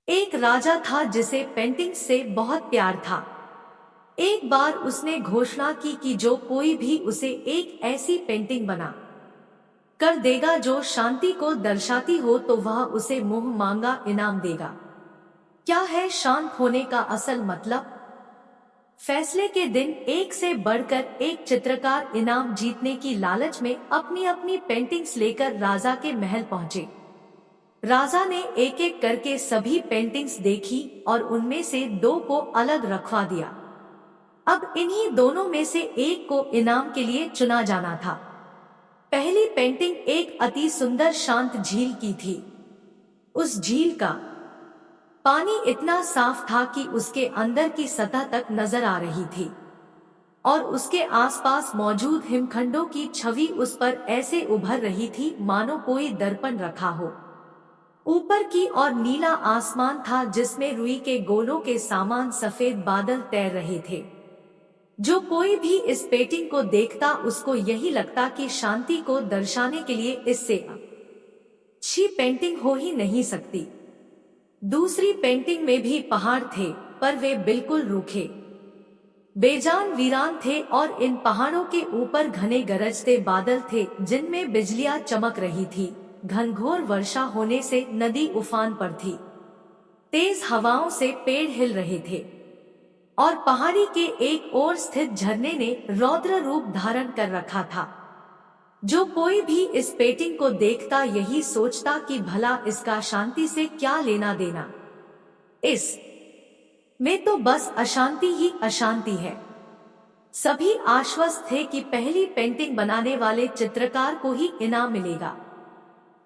एक राजा था जिसे पेंटिंग से बहुत प्यार था। एक बार उसने घोषणा की कि जो कोई भी उसे एक ऐसी पेंटिंग बना कर देगा जो शांति को दर्शाती हो तो वह उसे मुंह मांगा इनाम देगा। क्या है शांत होने का असल मतलब? फैसले के दिन एक से बढ़कर एक चित्रकार इनाम जीतने की लालच में अपनी अपनी पेंटिंग्स लेकर राजा के महल पहुंचे। राजा ने एक एक करके सभी पेंटिंग्स देखी और उनमें से दो को अलग रखवा दिया। अब इन्हीं दोनों में से एक को इनाम के लिए चुना जाना था। पहली पेंटिंग एक अति सुंदर शांत झील की थी। उस झील का पानी इतना साफ था कि उसके अंदर की सतह तक नजर आ रही थी और उसके आसपास मौजूद हिमखंडों की छवि उस पर ऐसे उभर रही थी मानो कोई दर्पण रखा हो। ऊपर की ओर नीला आसमान था जिसमें रुई के गोलों के समान सफेद बादल तैर रहे थे। जो कोई भी इस पेंटिंग को देखता उसको यही लगता कि शांति को दर्शाने के लिए इससे अच्छी पेंटिंग हो ही नहीं सकती। दूसरी पेंटिंग में भी पहाड़ थे, पर वे बिल्कुल रूखे बेजान वीरान थे और इन पहाड़ों के ऊपर घने गरजते बादल थे जिनमें बिजलियां चमक रही थी। घनघोर वर्षा होने से नदी उफान पर थी। तेज हवाओं से पेड़ हिल रहे थे और पहाड़ी के एक ओर स्थित झरने ने रौद्र रूप धारण कर रखा था। जो कोई भी इस पेंटिंग को देखता यही सोचता कि भला इसका शांति से क्या लेना देना। इस में तो बस अशांति ही अशांति है। सभी आश्वस्त थे कि पहली पेंटिंग बनाने वाले चित्रकार को ही इनाम मिलेगा।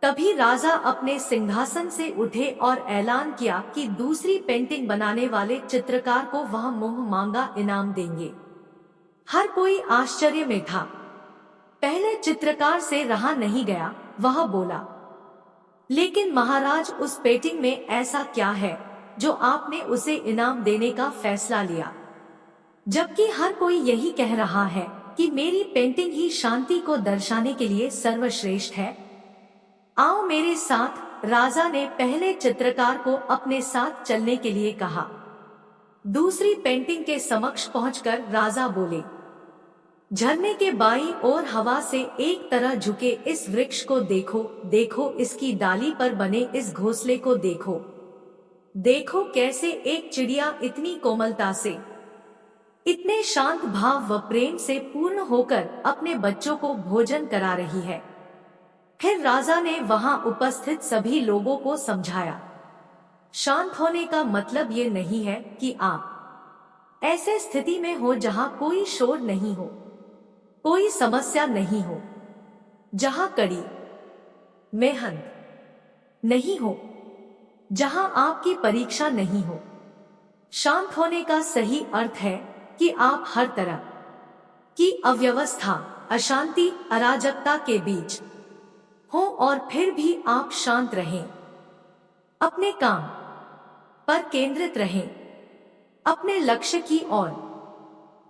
तभी राजा अपने सिंहासन से उठे और ऐलान किया कि दूसरी पेंटिंग बनाने वाले चित्रकार को वह मुंह मांगा इनाम देंगे। हर कोई आश्चर्य में था। पहले चित्रकार से रहा नहीं गया, वह बोला, लेकिन महाराज, उस पेंटिंग में ऐसा क्या है जो आपने उसे इनाम देने का फैसला लिया, जबकि हर कोई यही कह रहा है कि मेरी पेंटिंग ही शांति को दर्शाने के लिए सर्वश्रेष्ठ है। आओ मेरे साथ। राजा ने पहले चित्रकार को अपने साथ चलने के लिए कहा। दूसरी पेंटिंग के समक्ष पहुंचकर राजा बोले, झरने के बाईं ओर हवा से एक तरह झुके इस वृक्ष को देखो, देखो इसकी डाली पर बने इस घोंसले को देखो, देखो कैसे एक चिड़िया इतनी कोमलता से, इतने शांत भाव व प्रेम से पूर्ण होकर अपने बच्चों को भोजन करा रही है। फिर राजा ने वहां उपस्थित सभी लोगों को समझाया, शांत होने का मतलब ये नहीं है कि आप ऐसे स्थिति में हो जहां कोई शोर नहीं हो, कोई समस्या नहीं हो, जहां कड़ी मेहनत नहीं हो, जहां आपकी परीक्षा नहीं हो। शांत होने का सही अर्थ है कि आप हर तरह की अव्यवस्था, अशांति, अराजकता के बीच हो और फिर भी आप शांत रहें, अपने काम पर केंद्रित रहें, अपने लक्ष्य की ओर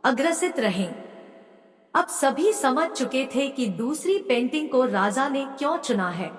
अग्रसित रहें। अब सभी समझ चुके थे कि दूसरी पेंटिंग को राजा ने क्यों चुना है।